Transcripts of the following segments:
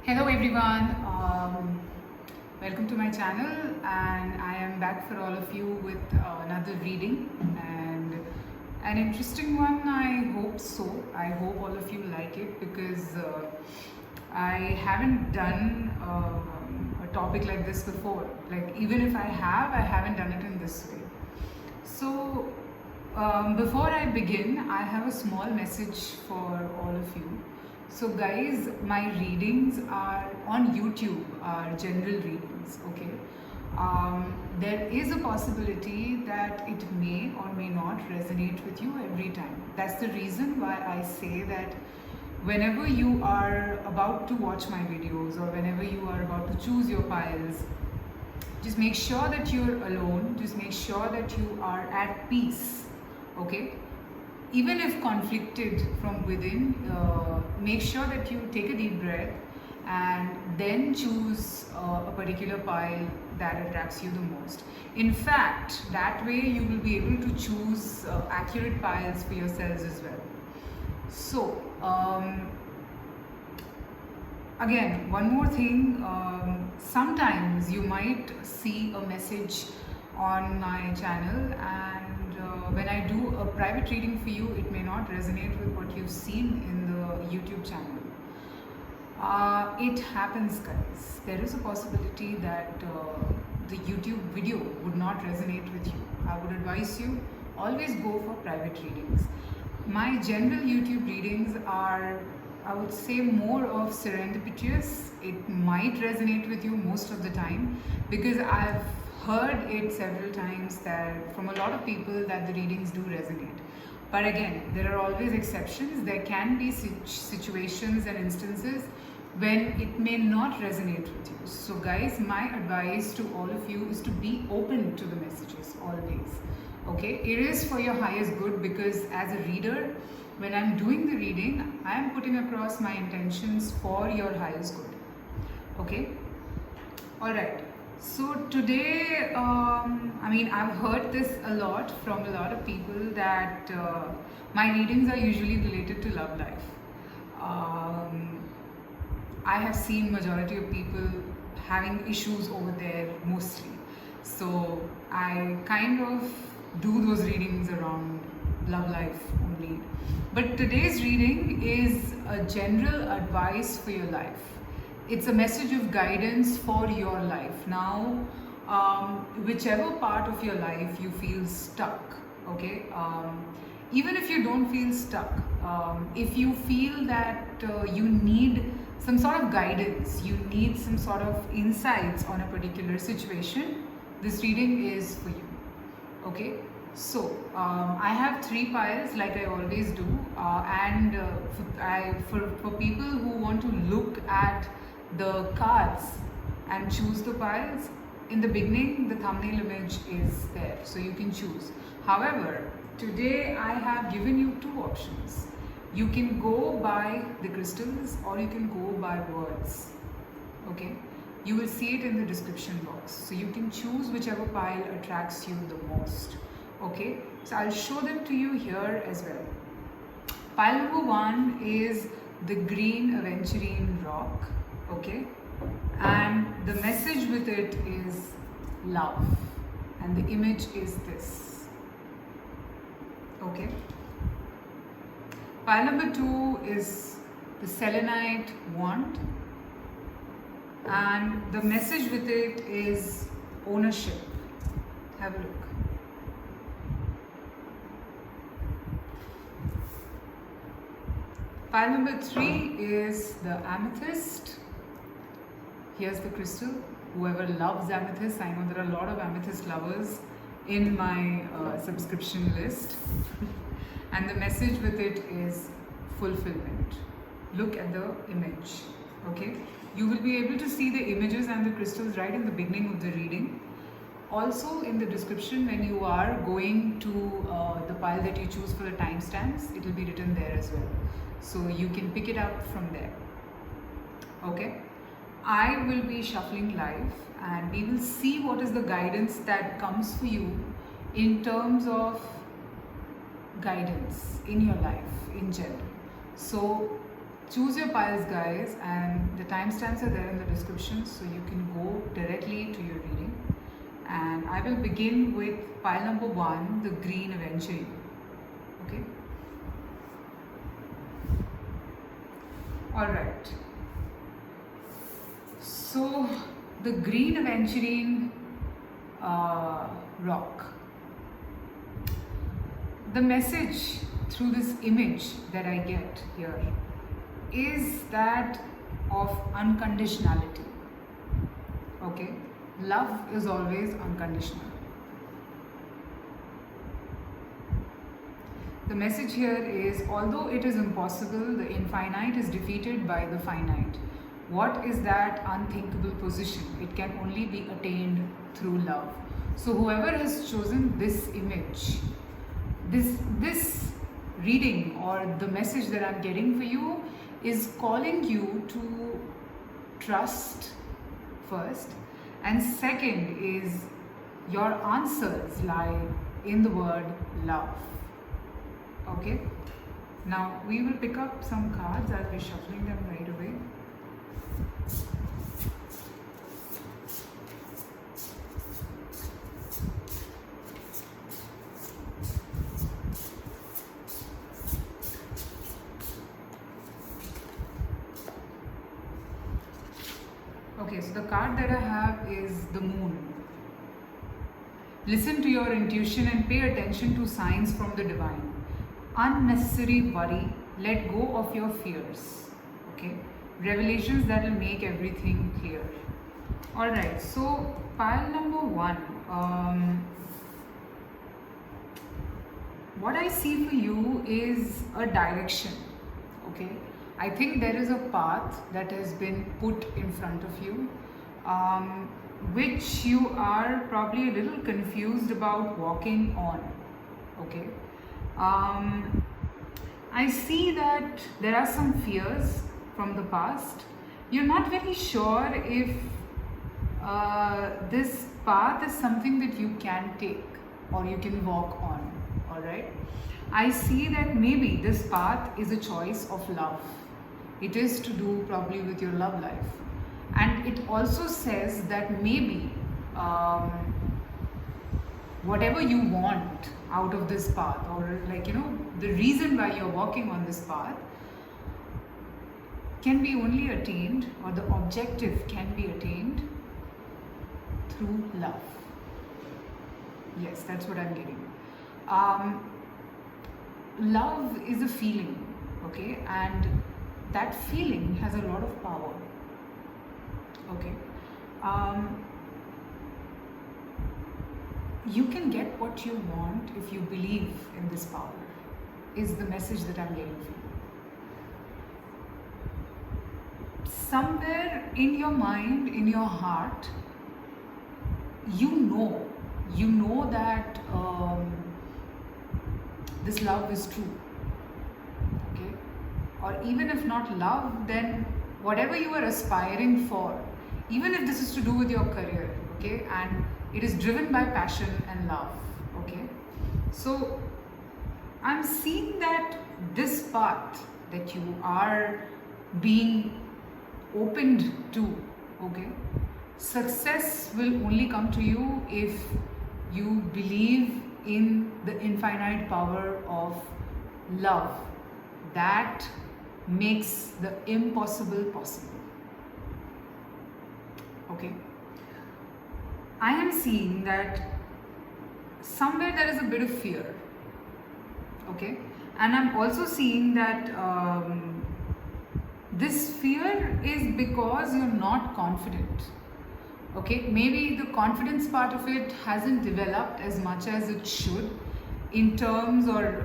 Hello everyone, welcome to my channel, and I am back for all of you with another reading and an interesting one. I hope so. I hope all of you like it because I haven't done a topic like this before. Like, even if I haven't done it in this way. So before I begin, I have a small message for all of you. So guys, my readings are on YouTube, are general readings, okay? There is a possibility that it may or may not resonate with you every time. That's the reason why I say that whenever you are about to watch my videos or whenever you are about to choose your piles, just make sure that you're alone, just make sure that you are at peace, okay? Even if conflicted from within, make sure that you take a deep breath and then choose a particular pile that attracts you the most. In fact, that way you will be able to choose accurate piles for yourselves as well. So, again, one more thing, sometimes you might see a message on my channel, and when I do a private reading for you, it may not resonate with what you've seen in the YouTube channel. It happens, guys. There is a possibility that the YouTube video would not resonate with you. I would advise you, always go for private readings. My general YouTube readings are, I would say, more of serendipitous. It might resonate with you most of the time because I've heard it several times that from a lot of people that the readings do resonate. But again, there are always exceptions. There can be situations and instances when it may not resonate with you. So guys, my advice to all of you is to be open to the messages always. Okay, it is for your highest good, because as a reader, when I'm doing the reading, I am putting across my intentions for your highest good. Okay, all right. So today, I've heard this a lot from a lot of people that my readings are usually related to love life. I have seen majority of people having issues over there mostly. So I kind of do those readings around love life only. But today's reading is a general advice for your life. It's a message of guidance for your life. Now, whichever part of your life you feel stuck, okay? Even if you don't feel stuck, if you feel that you need some sort of guidance, you need some sort of insights on a particular situation, this reading is for you, okay? So, I have 3 piles like I always do, and for people who want to look at the cards and choose the piles, in the beginning the thumbnail image is there, so you can choose. However, today I have given you 2 options. You can go by the crystals or you can go by words, okay? You will see it in the description box, so you can choose whichever pile attracts you the most, okay? So I'll show them to you here as well. Pile number 1 is the green aventurine rock, okay? And the message with it is love, and the image is this, okay? Pile number 2 is the selenite wand, and the message with it is ownership. Have a look. Pile number 3 is the amethyst. Here's the crystal. Whoever loves amethyst, I know there are a lot of amethyst lovers in my subscription list. And the message with it is fulfillment. Look at the image, okay? You will be able to see the images and the crystals right in the beginning of the reading. Also in the description, when you are going to the pile that you choose for the timestamps, it will be written there as well. So you can pick it up from there, okay? I will be shuffling live and we will see what is the guidance that comes for you in terms of guidance in your life in general. So choose your piles, guys, and the timestamps are there in the description, so you can go directly to your reading. And I will begin with pile number 1, the green aventurine. Okay. Alright. So the green aventurine rock. The message through this image that I get here is that of unconditionality. Okay. Love is always unconditional. The message here is, although it is impossible, the infinite is defeated by the finite. What is that unthinkable position? It can only be attained through love. So whoever has chosen this image, this reading or the message that I'm getting for you is calling you to trust first, and second is your answers lie in the word love. Okay, now we will pick up some cards. I'll be shuffling them right away. Okay, so the card that I have is the moon. Listen to your intuition and pay attention to signs from the divine. Unnecessary worry, let go of your fears. Okay, revelations that will make everything clear. Alright, so pile number 1. What I see for you is a direction. Okay, I think there is a path that has been put in front of you, which you are probably a little confused about walking on. Okay. I see that there are some fears from the past. You're not very sure if this path is something that you can take or you can walk on. Alright. I see that maybe this path is a choice of love. It is to do probably with your love life. And it also says that maybe whatever you want out of this path, or the reason why you're walking on this path can be only attained, or the objective can be attained through love. Yes, that's what I'm getting. Love is a feeling, okay, and that feeling has a lot of power. Okay. You can get what you want if you believe in this power, is the message that I'm getting for you. Somewhere in your mind, in your heart, you know that this love is true. Okay. Or even if not love, then whatever you are aspiring for, even if this is to do with your career, okay, and it is driven by passion and love, okay. So I'm seeing that this path that you are being opened to, okay, success will only come to you if you believe in the infinite power of love that makes the impossible possible. Okay. I am seeing that somewhere there is a bit of fear. Okay. And I'm also seeing that this fear is because you're not confident. Okay. Maybe the confidence part of it hasn't developed as much as it should in terms, or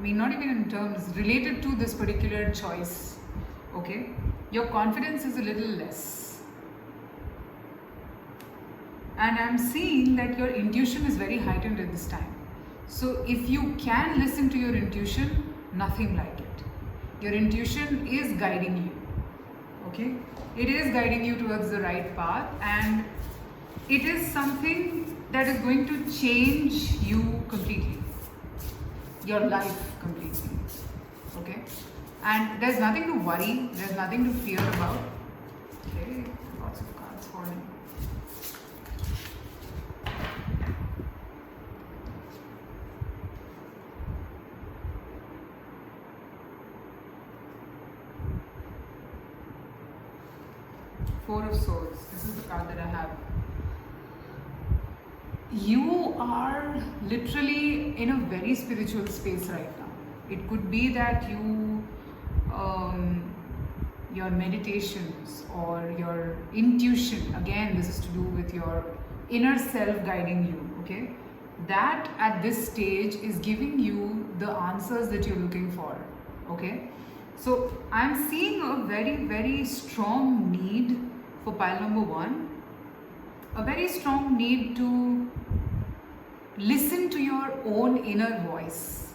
not even in terms related to this particular choice. Okay. Your confidence is a little less. And I'm seeing that your intuition is very heightened at this time. So if you can listen to your intuition, nothing like it. Your intuition is guiding you. Okay? It is guiding you towards the right path, and it is something that is going to change you completely. Your life completely. Okay, and there's nothing to worry, there's nothing to fear about. Okay, lots of cards falling. Four of Swords. This is the card that I have. You are literally in a very spiritual space right now. It could be that your meditations or your intuition, again this is to do with your inner self guiding you, okay? That at this stage is giving you the answers that you're looking for, okay? So I'm seeing a very, very strong need for pile number 1, a very strong need to listen to your own inner voice,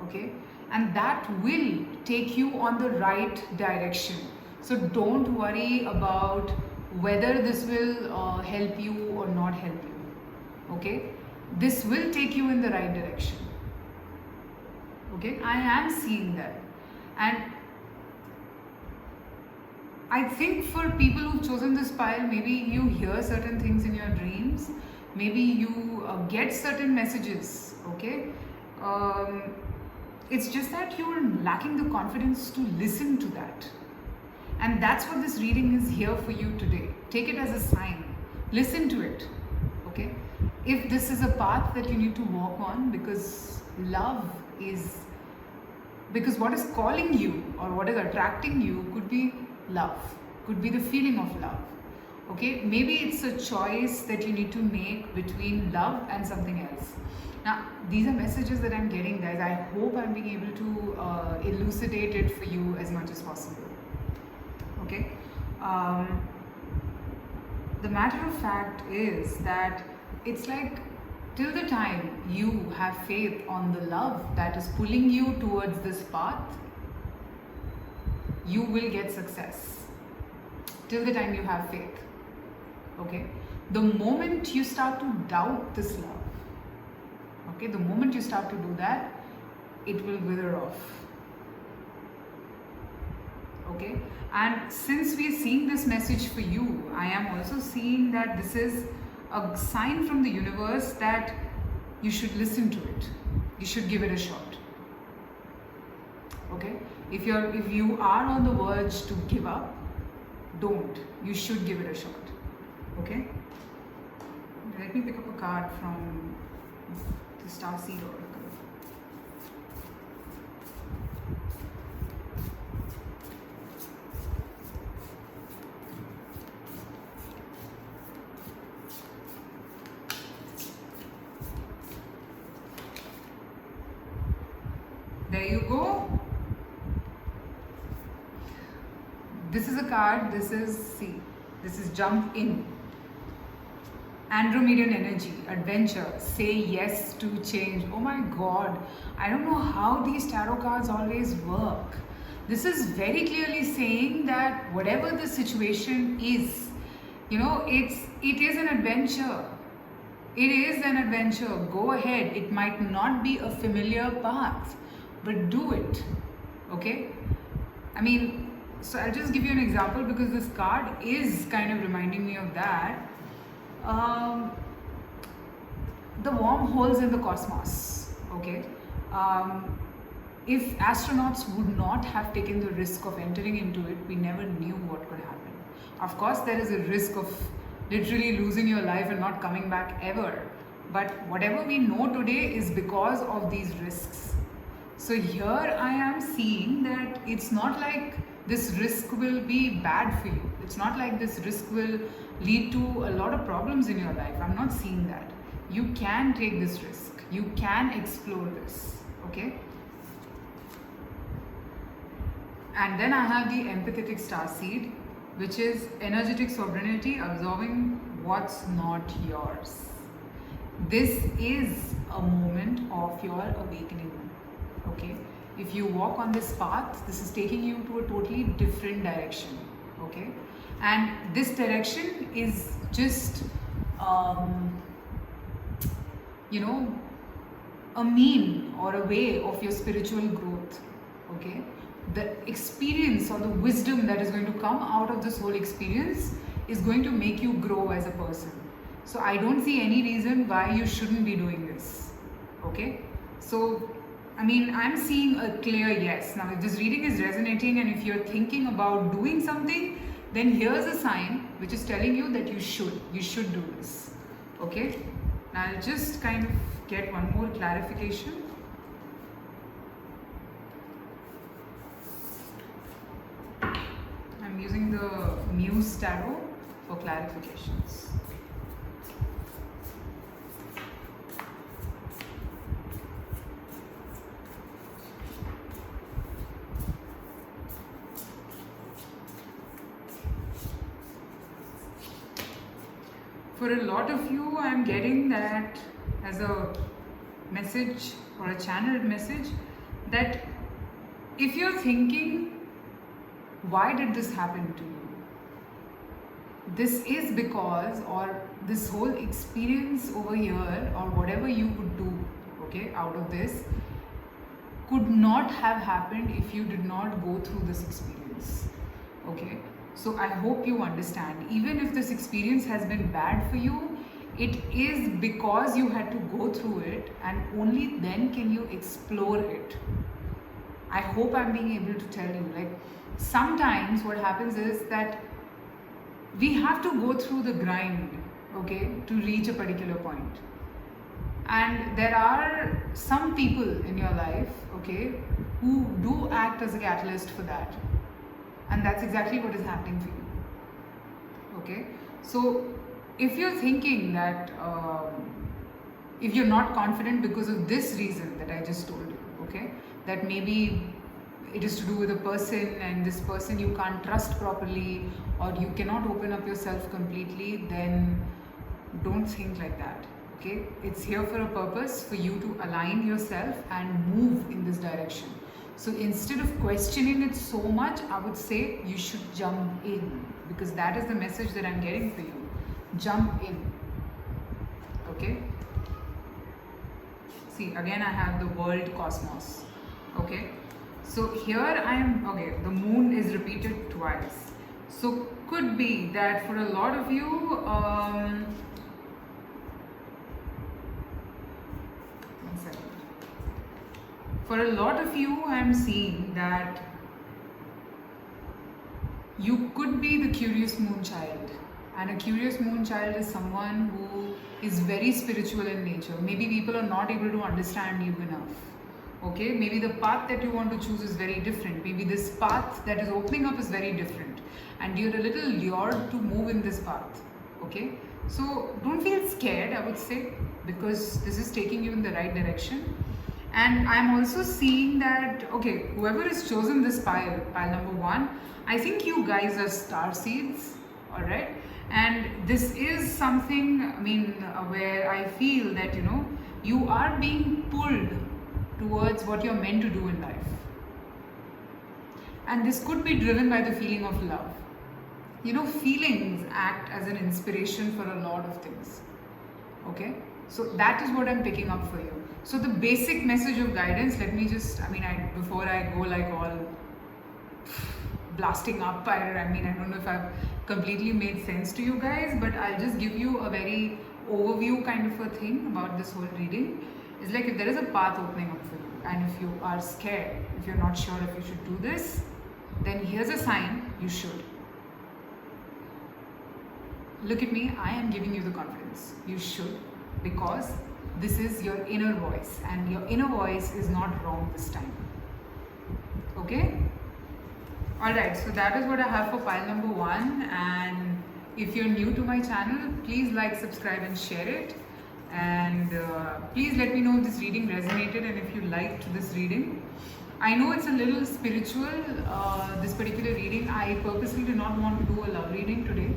okay? And that will take you on the right direction. So don't worry about whether this will help you or not help you, okay? This will take you in the right direction, okay? I am seeing that. And I think for people who've chosen this pile, maybe you hear certain things in your dreams, maybe you get certain messages, okay? It's just that you're lacking the confidence to listen to that. And that's what this reading is here for you today. Take it as a sign. Listen to it, okay? If this is a path that you need to walk on, because love is, because what is calling you or what is attracting you could be love, could be the feeling of love, okay? Maybe it's a choice that you need to make between love and something else. Now, these are messages that I'm getting, guys. I hope I'm being able to elucidate it for you as much as possible, okay? The matter of fact is that it's like, till the time you have faith on the love that is pulling you towards this path, you will get success. Till the time you have faith, okay? The moment you start to doubt this love, okay, the moment you start to do that, it will wither off, okay? And since we are seeing this message for you, I am also seeing that this is a sign from the universe that you should listen to it. You should give it a shot, okay? If you are on the verge to give up, don't. You should give it a shot, okay? Let me pick up a card from the Starseed Oracle. There you go. This is a card, this is jump in. Andromedan energy, adventure, say yes to change. Oh my God, I don't know how these tarot cards always work. This is very clearly saying that whatever the situation is, you know, it is an adventure. It is an adventure. Go ahead. It might not be a familiar path, but do it, okay? I mean, so I'll just give you an example because this card is kind of reminding me of that. The wormholes in the cosmos, okay? If astronauts would not have taken the risk of entering into it, we never knew what could happen. Of course, there is a risk of literally losing your life and not coming back ever. But whatever we know today is because of these risks. So here I am seeing that it's not like this risk will be bad for you. It's not like this risk will lead to a lot of problems in your life. I'm not seeing that. You can take this risk. You can explore this, okay? And then I have the empathetic starseed, which is energetic sovereignty, absorbing what's not yours. This is a moment of your awakening, okay? If you walk on this path, this is taking you to a totally different direction, okay? And this direction is just, you know, a mean or a way of your spiritual growth, okay? The experience or the wisdom that is going to come out of this whole experience is going to make you grow as a person. So I don't see any reason why you shouldn't be doing this, okay? So, I mean, I'm seeing a clear yes. Now, if this reading is resonating and if you're thinking about doing something, then here's a sign which is telling you that you should do this, okay? Now, I'll just kind of get one more clarification. I'm using the Muse tarot for clarifications. For a lot of you, I'm getting that as a message or a channeled message that if you're thinking, why did this happen to you? This is because, or this whole experience over here, or whatever you would do, okay, out of this, could not have happened if you did not go through this experience, okay? So I hope you understand, even if this experience has been bad for you, it is because you had to go through it, and only then can you explore it. I hope I'm being able to tell you, like, sometimes what happens is that we have to go through the grind, okay, to reach a particular point. And there are some people in your life, okay, who do act as a catalyst for that. And that's exactly what is happening for you, okay? So if you're thinking that if you're not confident because of this reason that I just told you, okay, that maybe it is to do with a person and this person you can't trust properly, or you cannot open up yourself completely, then don't think like that, okay? It's here for a purpose, for you to align yourself and move in this direction. So instead of questioning it so much, I would say you should jump in, because that is the message that I'm getting for you. Jump in, okay? See, again I have the world cosmos, okay? So here I am, okay, the moon is repeated twice. So could be that for a lot of you, one second. For a lot of you, I'm seeing that you could be the curious moon child. And a curious moon child is someone who is very spiritual in nature. Maybe people are not able to understand you enough. Okay, maybe the path that you want to choose is very different. Maybe this path that is opening up is very different, and you're a little lured to move in this path. Okay, so don't feel scared, I would say, because this is taking you in the right direction. And I'm also seeing that, okay, whoever has chosen this pile number 1, I think you guys are star seeds, alright? And this is something, I mean, where I feel that, you know, you are being pulled towards what you're meant to do in life. And this could be driven by the feeling of love. You know, feelings act as an inspiration for a lot of things. Okay? So that is what I'm picking up for you. So the basic message of guidance, let me just, before I go like all blasting up, I don't know if I've completely made sense to you guys, but I'll just give you a very overview kind of a thing about this whole reading. It's like, if there is a path opening up for you, and if you are scared, if you're not sure if you should do this, then here's a sign you should. Look at me, I am giving you the confidence. You should, because this is your inner voice, and your inner voice is not wrong this time. Okay? Alright, so that is what I have for pile number 1. And if you're new to my channel, please like, subscribe and share it. And please let me know if this reading resonated and if you liked this reading. I know it's a little spiritual, this particular reading. I purposely did not want to do a love reading today,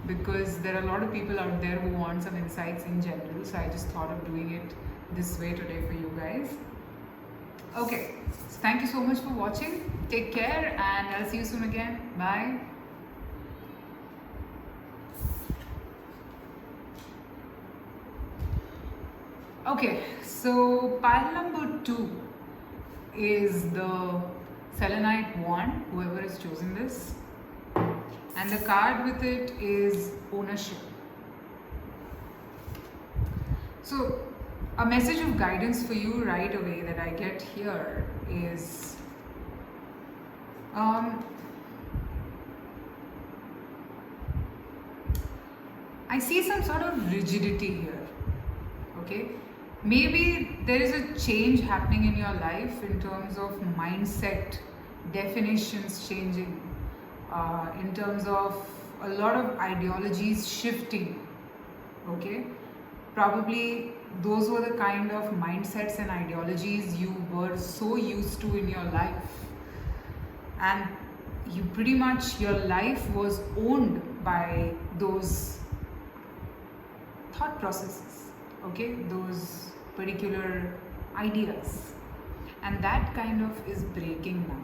because there are a lot of people out there who want some insights in general. So I just thought of doing it this way today for you guys. Okay, so thank you so much for watching. Take care, and I'll see you soon again. Bye. Okay, so pile number 2 is the selenite wand, whoever has chosen this. And the card with it is ownership. So a message of guidance for you right away that I get here is I see some sort of rigidity here. Okay, maybe there is a change happening in your life in terms of mindset, definitions changing, in terms of a lot of ideologies shifting. Okay, probably those were the kind of mindsets and ideologies you were so used to in your life, and you pretty much, your life was owned by those thought processes, okay, those particular ideas, and that kind of is breaking now.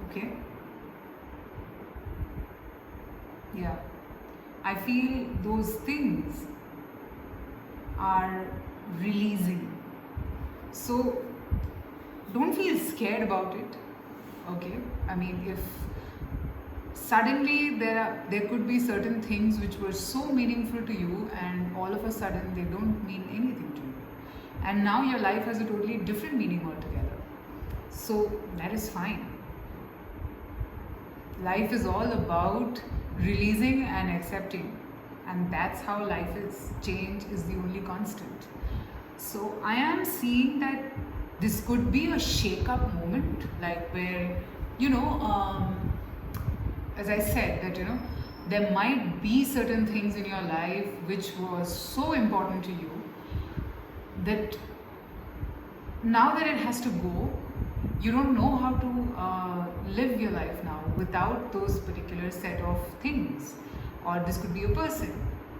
Okay, yeah, I feel those things are releasing. So don't feel scared about it. Okay, I mean, if suddenly there could be certain things which were so meaningful to you, and all of a sudden they don't mean anything to you, and now your life has a totally different meaning altogether. So that is fine. Life is all about releasing and accepting, and that's how life is. Change is the only constant. So I am seeing that this could be a shake-up moment, like where, as I said, that there might be certain things in your life which was so important to you that now that it has to go, you don't know how to live your life now without those particular set of things. Or this could be a person,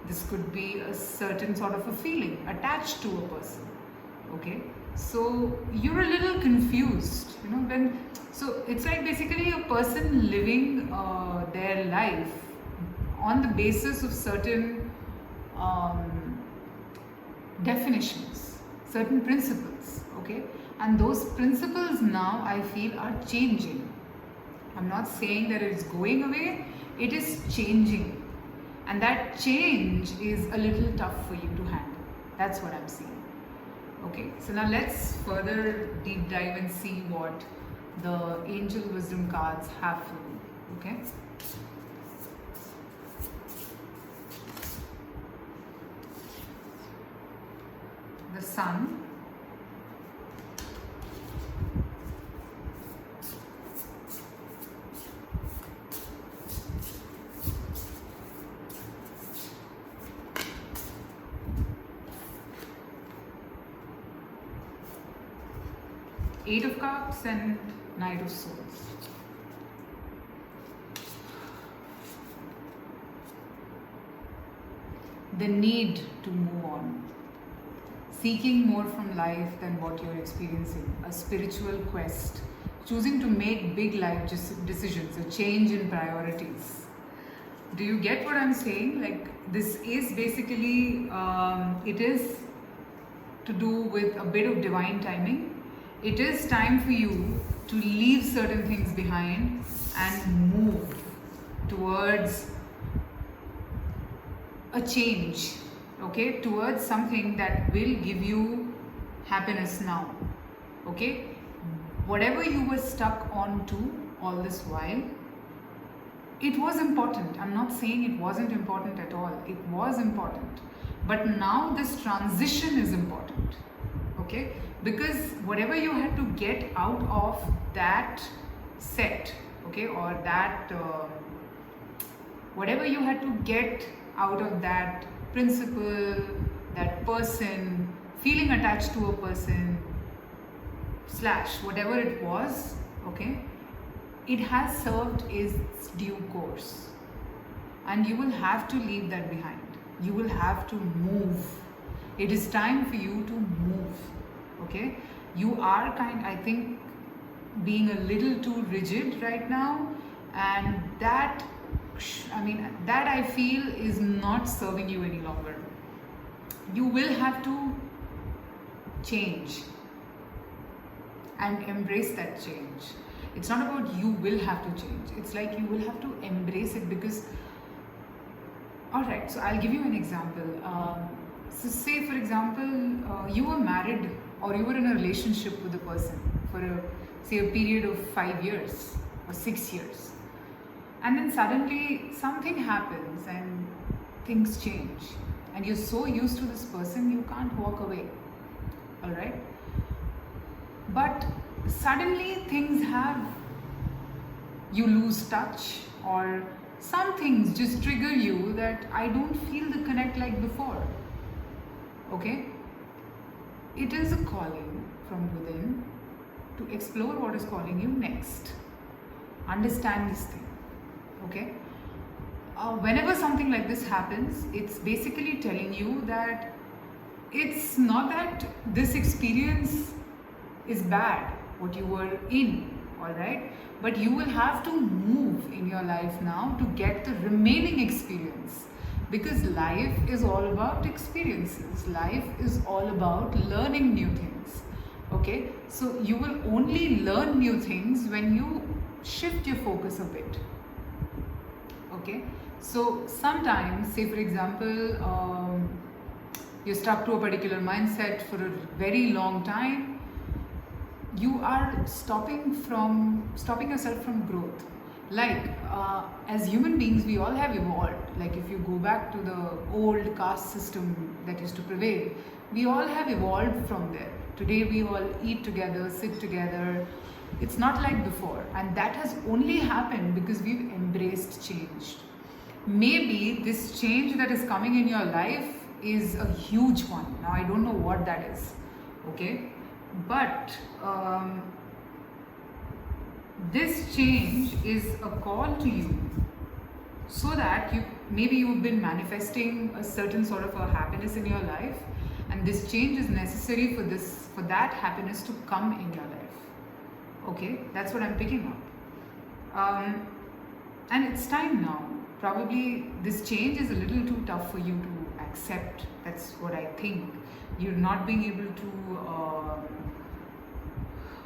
this could be a certain sort of a feeling attached to a person. Okay, so you're a little confused, so it's like basically a person living their life on the basis of certain definitions, certain principles. Okay, and those principles now I feel are changing. I'm not saying that it's going away, it is changing, and that change is a little tough for you to handle. That's what I'm seeing. Okay, so now let's further deep dive and see what the angel wisdom cards have for you. Okay, the sun, Eight of Cups and Knight of Swords. The need to move on, seeking more from life than what you're experiencing, a spiritual quest, choosing to make big life decisions, a change in priorities. Do you get what I'm saying? Like, this is basically, it is to do with a bit of divine timing. It is time for you to leave certain things behind and move towards a change, okay, towards something that will give you happiness now. Okay, whatever you were stuck on to all this while, it was important. I'm not saying it wasn't important at all. It was important, but now this transition is important. Okay, because whatever you had to get out of that set, okay, or that whatever you had to get out of that principle, that person, feeling attached to a person, slash whatever it was, okay, it has served its due course, and you will have to leave that behind. You will have to move. It is time for you to move. Okay, you are I think, being a little too rigid right now, and that I feel is not serving you any longer. You will have to change and embrace that change. It's not about you will have to change. It's like you will have to embrace it because, alright, so I'll give you an example. So say for example, you were married or you were in a relationship with a person for say a period of 5 years or 6 years. And then suddenly something happens and things change. And you're so used to this person, you can't walk away. Alright? But suddenly things you lose touch, or some things just trigger you that I don't feel the connect like before. Okay? It is a calling from within to explore what is calling you next. Understand this thing. Okay? Whenever something like this happens, it's basically telling you that it's not that this experience is bad, what you were in, alright? But you will have to move in your life now to get the remaining experience. Because life is all about experiences. Life is all about learning new things. Okay? So you will only learn new things when you shift your focus a bit. Okay? So sometimes, say for example, you're stuck to a particular mindset for a very long time, you are stopping yourself from growth. Like, as human beings, we all have evolved. Like, if you go back to the old caste system that used to prevail, we all have evolved from there. Today, we all eat together, sit together. It's not like before. And that has only happened because we've embraced change. Maybe this change that is coming in your life is a huge one. Now, I don't know what that is. Okay? But this change is a call to you, so that maybe you've been manifesting a certain sort of a happiness in your life, and this change is necessary for that happiness to come in your life. Okay, that's what I'm picking up. And it's time now. Probably this change is a little too tough for you to accept. That's what I think. You're not being able to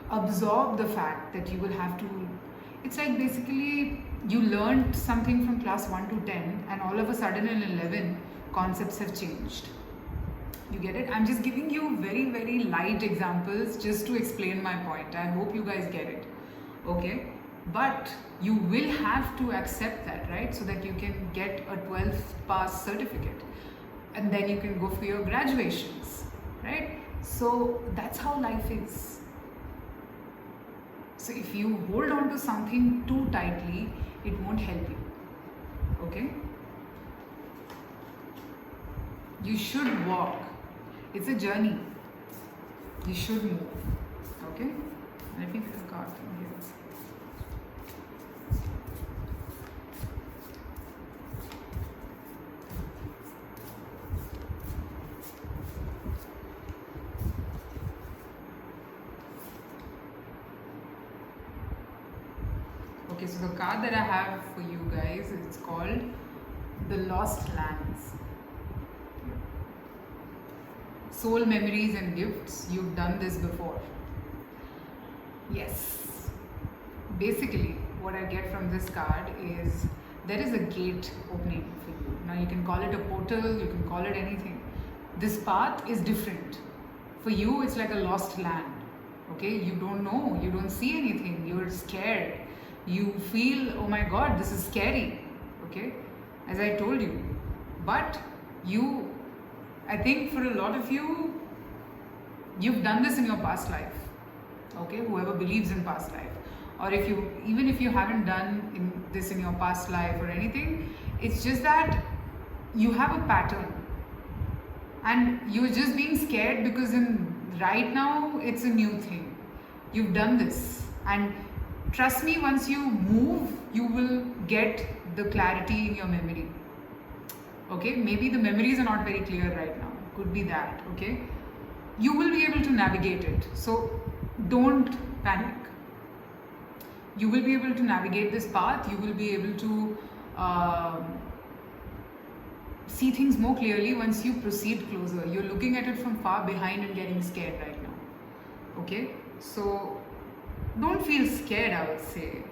absorb the fact that you will have to. It's like basically you learned something from class 1 to 10 and all of a sudden in 11 concepts have changed. You get it? I'm just giving you very, very light examples just to explain my point. I hope you guys get it. Okay? But you will have to accept that, right? So that you can get a 12th pass certificate. And then you can go for your graduations, right? So that's how life is. So if you hold on to something too tightly, it won't help you. Okay? You should walk. It's a journey. You should move. Okay? Let me pick a card from here. Okay, so the card that I have for you guys, it's called The Lost Lands. Soul memories and gifts. You've done this before. Yes. Basically, what I get from this card is there is a gate opening for you. Now you can call it a portal, you can call it anything. This path is different. For you, it's like a lost land. Okay, you don't know, you don't see anything, you're scared. You feel, oh my god, this is scary. Okay, as I told you. But I think for a lot of you, you've done this in your past life. Okay, whoever believes in past life. Or even if you haven't done this in your past life or anything, it's just that you have a pattern. And you're just being scared because right now, it's a new thing. You've done this. And trust me, once you move, you will get the clarity in your memory. Okay, maybe the memories are not very clear right now. Could be that, okay? You will be able to navigate it. So don't panic. You will be able to navigate this path. You will be able to see things more clearly once you proceed closer. You're looking at it from far behind and getting scared right now. Okay? So don't feel scared, I would say.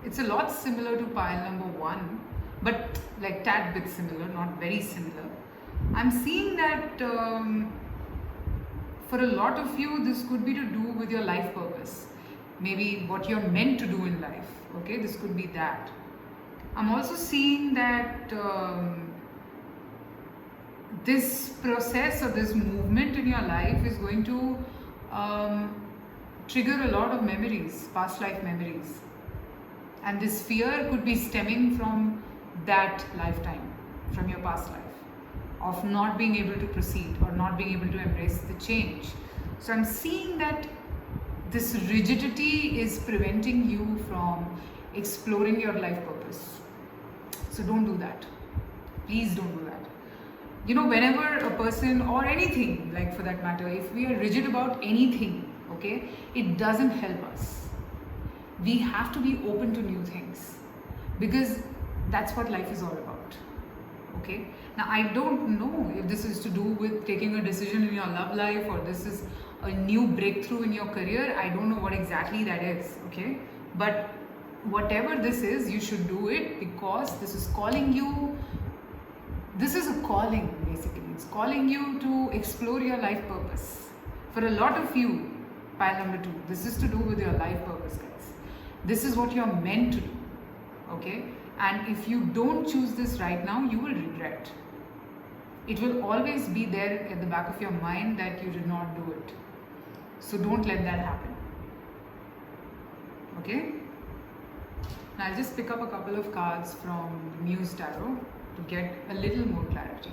It's a lot similar to pile number 1, but like tad bit similar, not very similar. I'm seeing that for a lot of you, this could be to do with your life purpose. Maybe what you're meant to do in life. Okay, this could be that. I'm also seeing that this process or this movement in your life is going to trigger a lot of memories, past life memories. And this fear could be stemming from that lifetime, from your past life, of not being able to proceed or not being able to embrace the change. So I'm seeing that this rigidity is preventing you from exploring your life purpose. So don't do that. Please don't do that. You know, whenever a person or anything, like for that matter, if we are rigid about anything, okay, it doesn't help us. We have to be open to new things, because that's what life is all about. Okay, now I don't know if this is to do with taking a decision in your love life, or this is a new breakthrough in your career. I don't know what exactly that is. Okay, but whatever this is, you should do it, because this is calling you. This is a calling, basically. It's calling you to explore your life purpose. For a lot of you, pile number 2, this is to do with your life purpose, guys. This is what you're meant to do. Okay, and if you don't choose this right now, you will regret. It will always be there at the back of your mind that you did not do it. So don't let that happen. Okay, now I'll just pick up a couple of cards from the Muse tarot to get a little more clarity.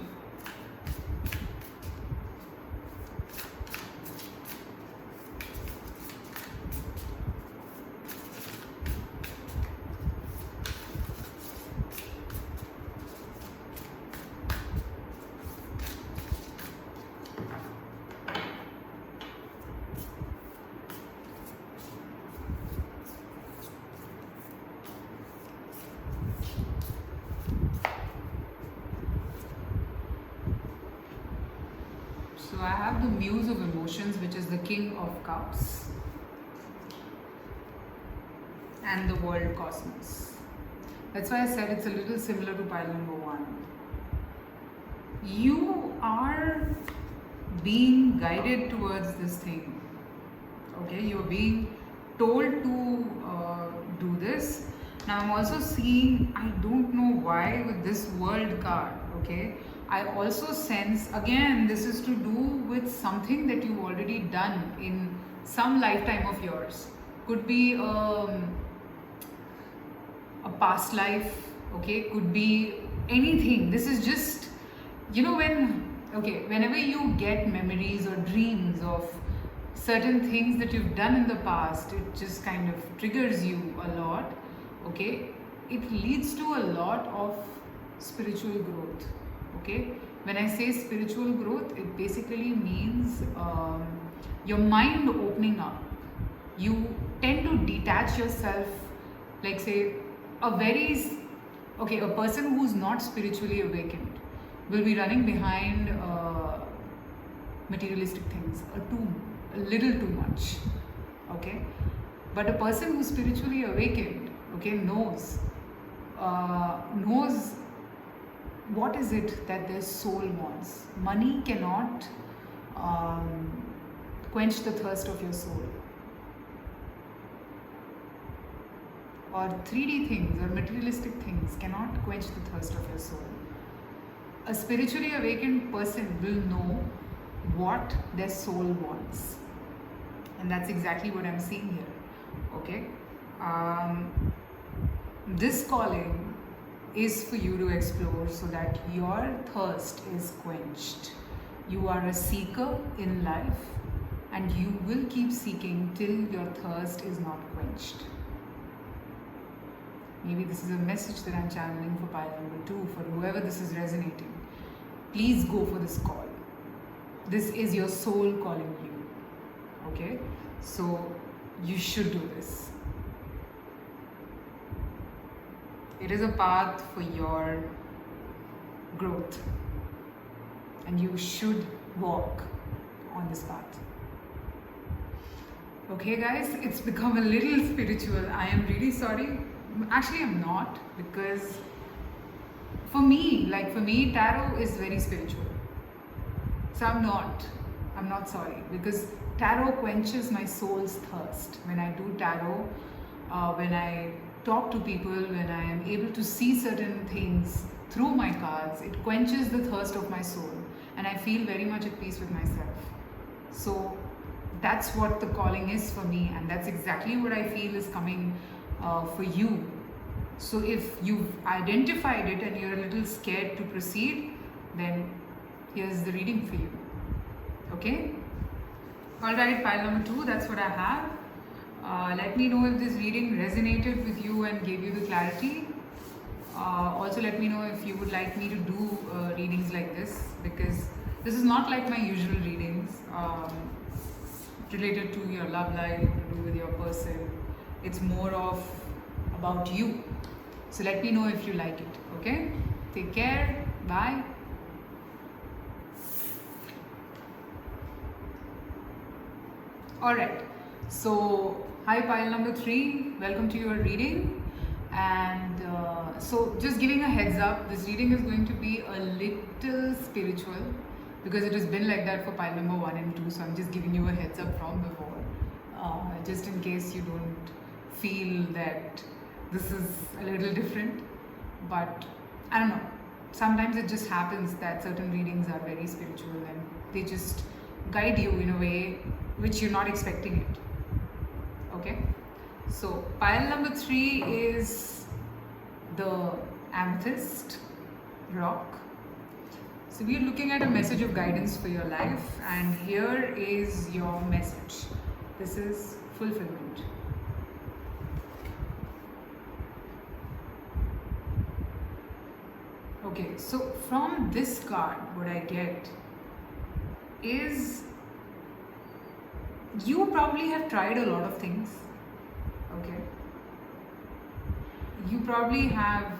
So I have the Muse of Emotions, which is the King of Cups, and the World Cosmos. That's why I said it's a little similar to pile number 1. You are being guided towards this thing. Okay, you're being told to do this. Now I'm also seeing, I don't know why with this World card, okay, I also sense, again, this is to do with something that you've already done in some lifetime of yours. Could be a past life, okay, could be anything. This is just, you know, whenever you get memories or dreams of certain things that you've done in the past, it just kind of triggers you a lot, okay. It leads to a lot of spiritual growth. Okay, when I say spiritual growth, it basically means your mind opening up. You tend to detach yourself, like say a person who's not spiritually awakened will be running behind materialistic things a little too much. Okay, but a person who's spiritually awakened, okay, knows what is it that their soul wants. Money cannot quench the thirst of your soul. Or 3D things or materialistic things cannot quench the thirst of your soul. A spiritually awakened person will know what their soul wants. And that's exactly what I'm seeing here. Okay? This calling is for you to explore so that your thirst is quenched. You are a seeker in life, and you will keep seeking till your thirst is not quenched. Maybe this is a message that I'm channeling for pile number 2, for whoever this is resonating. Please go for this call. This is your soul calling you. Okay? So you should do this. It is a path for your growth, and you should walk on this path. Okay, guys, it's become a little spiritual. I am really sorry. Actually, I'm not, because for me, tarot is very spiritual. So I'm not sorry, because tarot quenches my soul's thirst. When I do tarot, when I talk to people, when I am able to see certain things through my cards, it quenches the thirst of my soul, and I feel very much at peace with myself. So that's what the calling is for me, and that's exactly what I feel is coming for you. So if you've identified it and you're a little scared to proceed, then here's the reading for you. Okay? Alright, pile number 2, that's what I have. Let me know if this reading resonated with you and gave you the clarity. Also let me know if you would like me to do readings like this, because this is not like my usual readings related to your love life, to do with your person. It's more of about you. So let me know if you like it. Okay? Take care. Bye. Alright, so hi pile number 3, welcome to your reading. And so just giving a heads up, this reading is going to be a little spiritual, because it has been like that for pile number 1 and 2. So I'm just giving you a heads up from before, just in case you don't feel that this is a little different. But I don't know, sometimes it just happens that certain readings are very spiritual and they just guide you in a way which you're not expecting it. Okay, so pile number 3 is the amethyst rock. So we are looking at a message of guidance for your life, and here is your message. This is fulfillment. Okay, so from this card, what I get is you probably have tried a lot of things. Okay, you probably have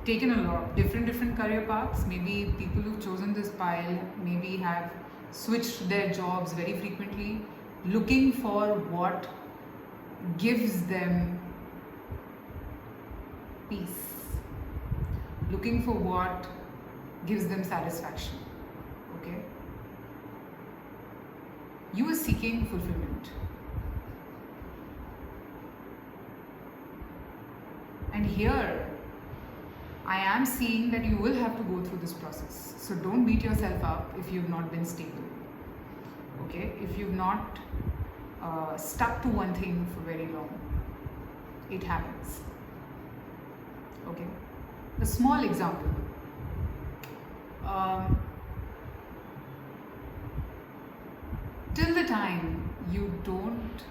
taken a lot of different career paths. Maybe people who've chosen this pile maybe have switched their jobs very frequently, looking for what gives them peace, looking for what gives them satisfaction. Okay, you are seeking fulfillment, and here I am seeing that you will have to go through this process. So don't beat yourself up if you've not been stable. Okay, if you've not stuck to one thing for very long, it happens. Okay, a small example. Till the time you don't,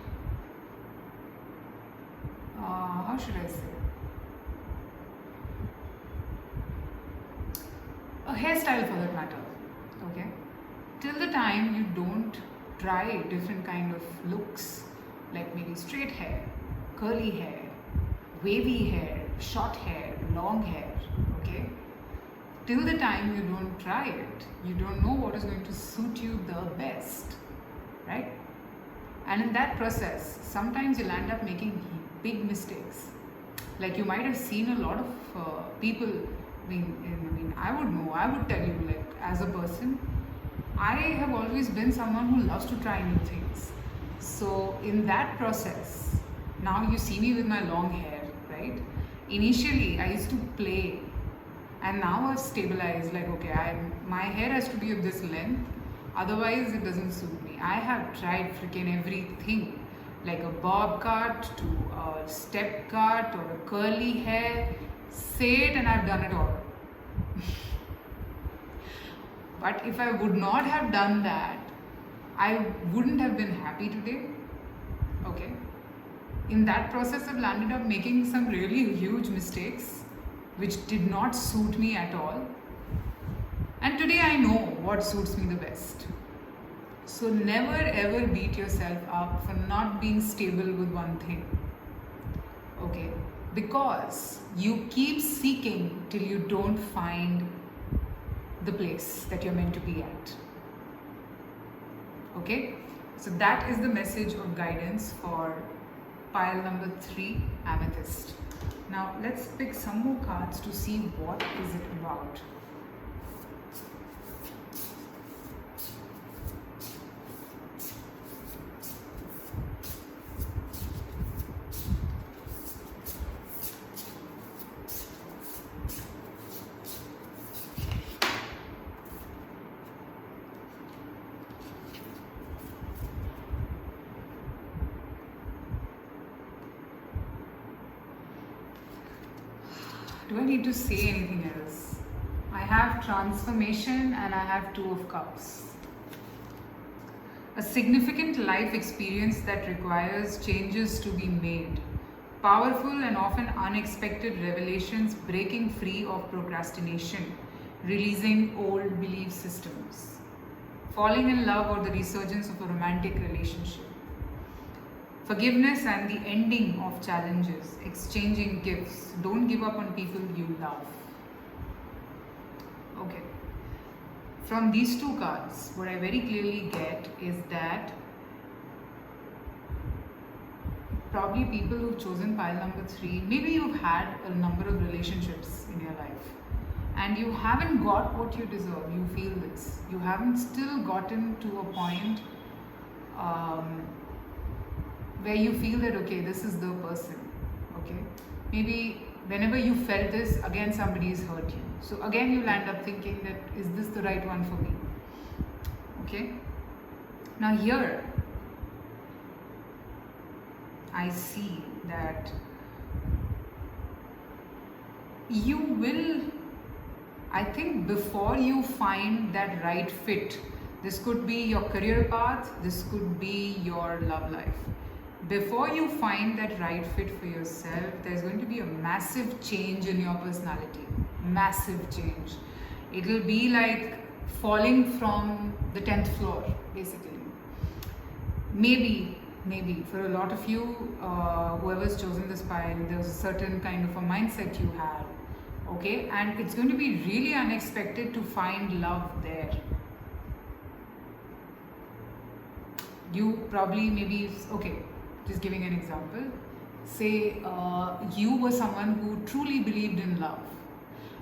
how should I say, a hairstyle for that matter, okay, till the time you don't try different kind of looks, like maybe straight hair, curly hair, wavy hair, short hair, long hair, okay, till the time you don't try it, you don't know what is going to suit you the best, right? And in that process, sometimes you'll end up making big mistakes. Like you might have seen a lot of people. I would tell you, like, as a person, I have always been someone who loves to try new things. So in that process, now you see me with my long hair, right? Initially, I used to play, and now I've stabilized, like, okay, my hair has to be of this length, otherwise it doesn't suit me. I have tried freaking everything, like a bob cut to a step cut or a curly hair. Say it, and I've done it all. But if I would not have done that, I wouldn't have been happy today. Okay. In that process, I've landed up making some really huge mistakes which did not suit me at all. And today I know what suits me the best. So never ever beat yourself up for not being stable with one thing. Okay. Because you keep seeking till you don't find the place that you're meant to be at. Okay, so that is the message of guidance for pile number 3, amethyst. Now let's pick some more cards to see what is it about. Do I need to say anything else? I have transformation and I have 2 of cups. A significant life experience that requires changes to be made. Powerful and often unexpected revelations breaking free of procrastination, releasing old belief systems. Falling in love or the resurgence of a romantic relationship. Forgiveness and the ending of challenges, exchanging gifts. Don't give up on people you love. Okay. From these 2 cards, what I very clearly get is that probably people who've chosen pile number 3, maybe you've had a number of relationships in your life and you haven't got what you deserve. You feel this. You haven't still gotten to a point where you feel that, okay, this is the person, okay? Maybe whenever you felt this, again somebody's hurt you. So again you'll end up thinking that, is this the right one for me? Okay? Now here, I see that you will, I think before you find that right fit, this could be your career path, this could be your love life. Before you find that right fit for yourself, there's going to be a massive change in your personality. Massive change. It'll be like falling from the 10th floor, basically. Maybe for a lot of you, whoever's chosen this pile, there's a certain kind of a mindset you had. Okay, and it's going to be really unexpected to find love there. You probably okay, just giving an example. Say you were someone who truly believed in love,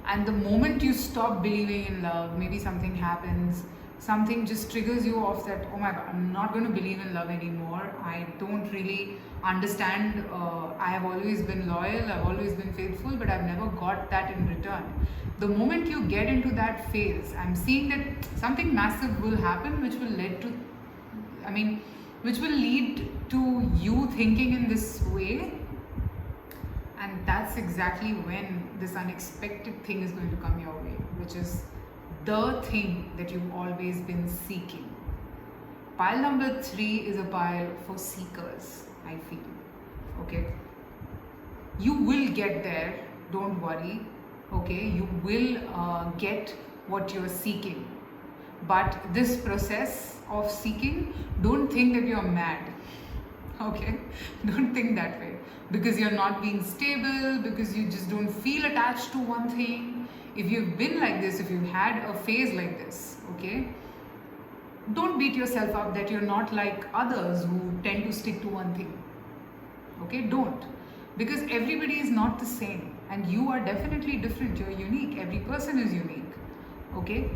and the moment you stop believing in love, maybe something happens, something just triggers you off that, oh my god, I'm not going to believe in love anymore. I don't really understand. I have always been loyal, I've always been faithful, but I've never got that in return. The moment you get into that phase, I'm seeing that something massive will happen which will lead to, which will lead to you thinking in this way, and that's exactly when this unexpected thing is going to come your way, which is the thing that you've always been seeking. Pile number 3 is a pile for seekers, I feel. Okay, you will get there, don't worry. Okay, you will get what you're seeking, but this process of seeking, don't think that you're mad. Okay, don't think that way, because you're not being stable, because you just don't feel attached to one thing. If you've been like this, if you've had a phase like this, okay, don't beat yourself up that you're not like others who tend to stick to one thing. Okay, don't, because everybody is not the same and you are definitely different. You're unique. Every person is unique. Okay,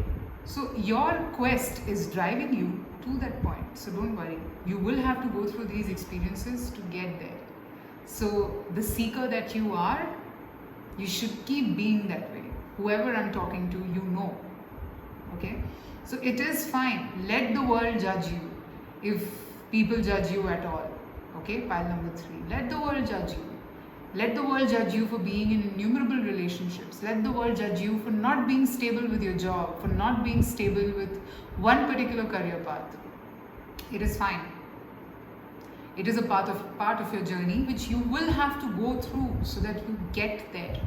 so your quest is driving you to that point, so don't worry. You will have to go through these experiences to get there. So the seeker that you are, you should keep being that way. Whoever I'm talking to, you know. Okay, so it is fine. Let the world judge you, if people judge you at all. Okay, pile number 3, let the world judge you. Let the world judge you for being in innumerable relationships. Let the world judge you for not being stable with your job, for not being stable with one particular career path. It is fine. It is a part of your journey which you will have to go through so that you get there.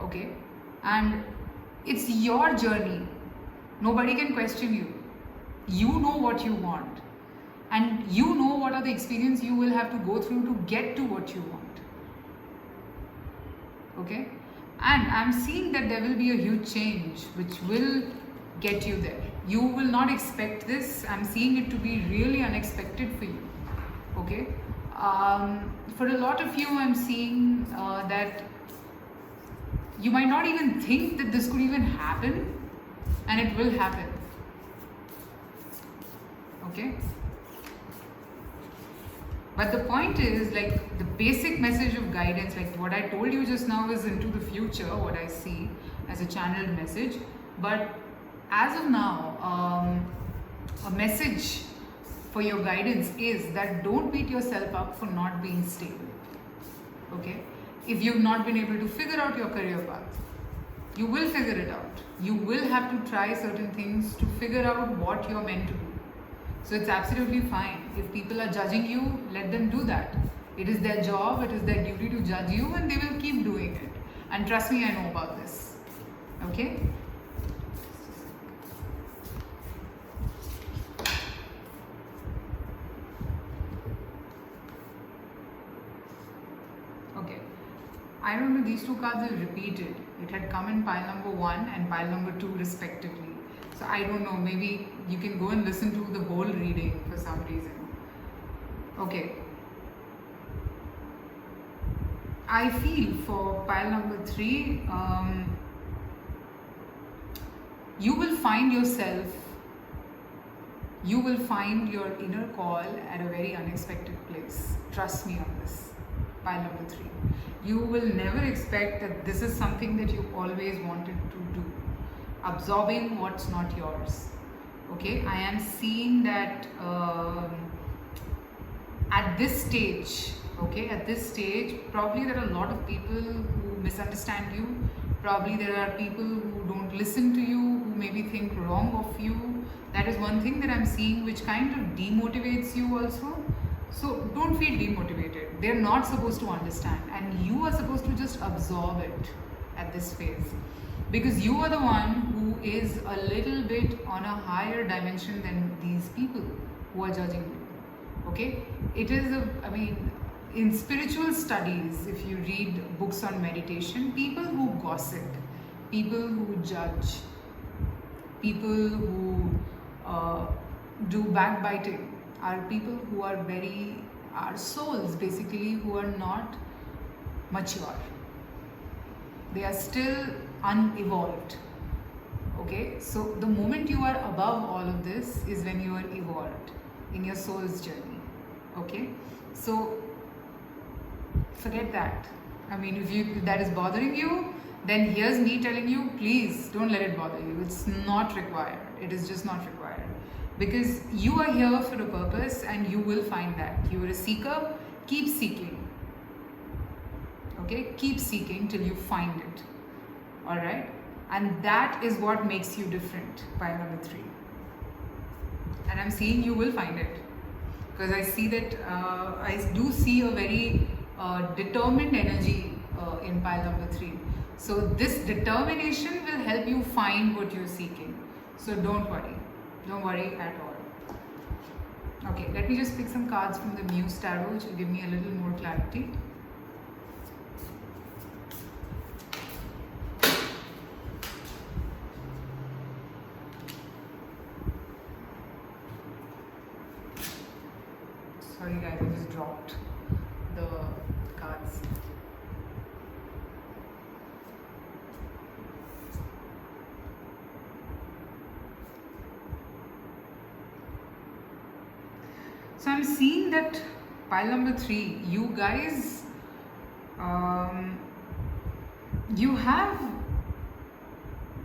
Okay, and it's your journey. Nobody can question you. You know what you want, and you know what are the experiences you will have to go through to get to what you want. Okay, and I'm seeing that there will be a huge change which will get you there. You will not expect this. I'm seeing it to be really unexpected for you. Okay? For a lot of you, I'm seeing that you might not even think that this could even happen, and it will happen. Okay? But the point is, like, the basic message of guidance, like what I told you just now, is into the future, what I see as a channeled message. But as of now, a message for your guidance is that don't beat yourself up for not being stable. Okay? If you've not been able to figure out your career path, you will figure it out. You will have to try certain things to figure out what you're meant to do. So it's absolutely fine. If people are judging you, let them do that. It is their job, it is their duty to judge you, and they will keep doing it. And trust me, I know about this. Okay? Okay. I don't know, these two cards are repeated. It had come in pile number 1 and pile number 2 respectively. So I don't know, maybe you can go and listen to the whole reading for some reason. Okay. I feel for pile number 3, you will find yourself, you will find your inner call at a very unexpected place. Trust me on this. Pile number 3. You will never expect that this is something that you always wanted to do. Absorbing what's not yours. Okay, I am seeing that at this stage, probably there are a lot of people who misunderstand you. Probably there are people who don't listen to you, who maybe think wrong of you. That is one thing that I'm seeing, which kind of demotivates you also. So don't feel demotivated. They're not supposed to understand, and you are supposed to just absorb it at this phase. Because you are the one who is a little bit on a higher dimension than these people who are judging you. Okay? It is in spiritual studies, if you read books on meditation, people who gossip, people who judge, people who do backbiting are people who are are souls basically who are not mature. They are still unevolved. Okay, so the moment you are above all of this is when you are evolved in your soul's journey. Okay, so forget that. If that is bothering you, then here's me telling you, please don't let it bother you. It's not required. It is just not required, because you are here for a purpose and you will find that. You are a seeker. Keep seeking. Okay, keep seeking till you find it. Alright, and that is what makes you different. Pile number 3, and I'm seeing you will find it, because I see that I do see a very determined energy in pile number 3. So this determination will help you find what you're seeking. So don't worry at all. Okay, let me just pick some cards from the Muse tarot which will give me a little more clarity. Sorry guys, I just dropped the cards. So I'm seeing that pile number 3, you guys,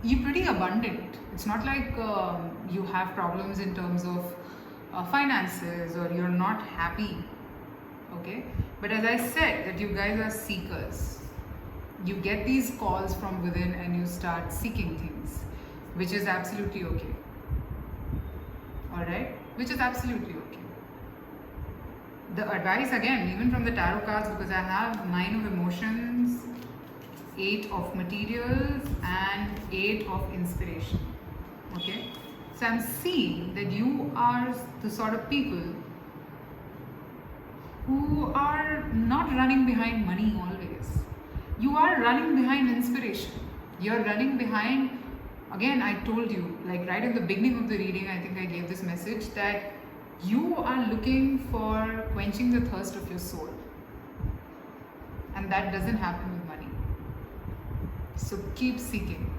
you're pretty abundant. It's not like you have problems in terms of finances or you're not happy. Okay, but as I said, that you guys are seekers. You get these calls from within and you start seeking things, which is absolutely okay. Alright, which is absolutely okay. The advice, again, even from the tarot cards, because I have 9 of emotions, 8 of materials and 8 of inspiration. Okay, so I'm seeing that you are the sort of people who are not running behind money always. You are running behind inspiration. You're running behind Again, I told you, like right in the beginning of the reading, I think I gave this message that you are looking for quenching the thirst of your soul. And that doesn't happen with money. So keep seeking.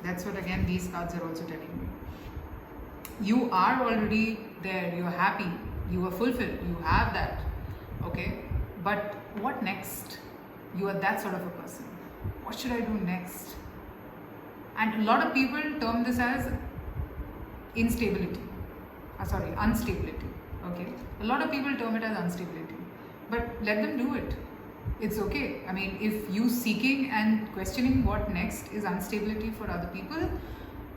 That's what again these cards are also telling me. You are already there, you're happy, you are fulfilled, you have that. Okay? But what next? You are that sort of a person. What should I do next? And a lot of people term this as instability. Unstability. Okay? A lot of people term it as instability. But let them do it. It's okay. I mean, if you seeking and questioning what next is instability for other people,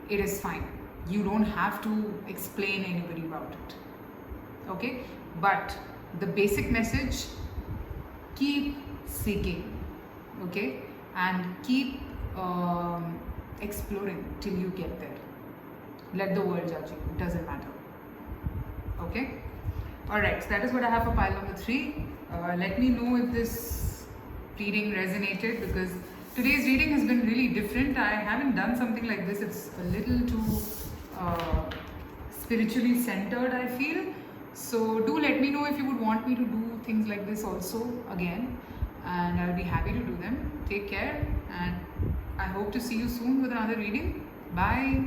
it is fine. You don't have to explain anybody about it. Okay? But the basic message, keep seeking. Okay? And keep exploring till you get there. Let the world judge you. It doesn't matter. Okay? Alright, so that is what I have for pile number 3. Let me know if this reading resonated, because today's reading has been really different. I haven't done something like this. It's a little too spiritually centered, I feel. So do let me know if you would want me to do things like this also again, and I'll be happy to do them. Take care, and I hope to see you soon with another reading. Bye.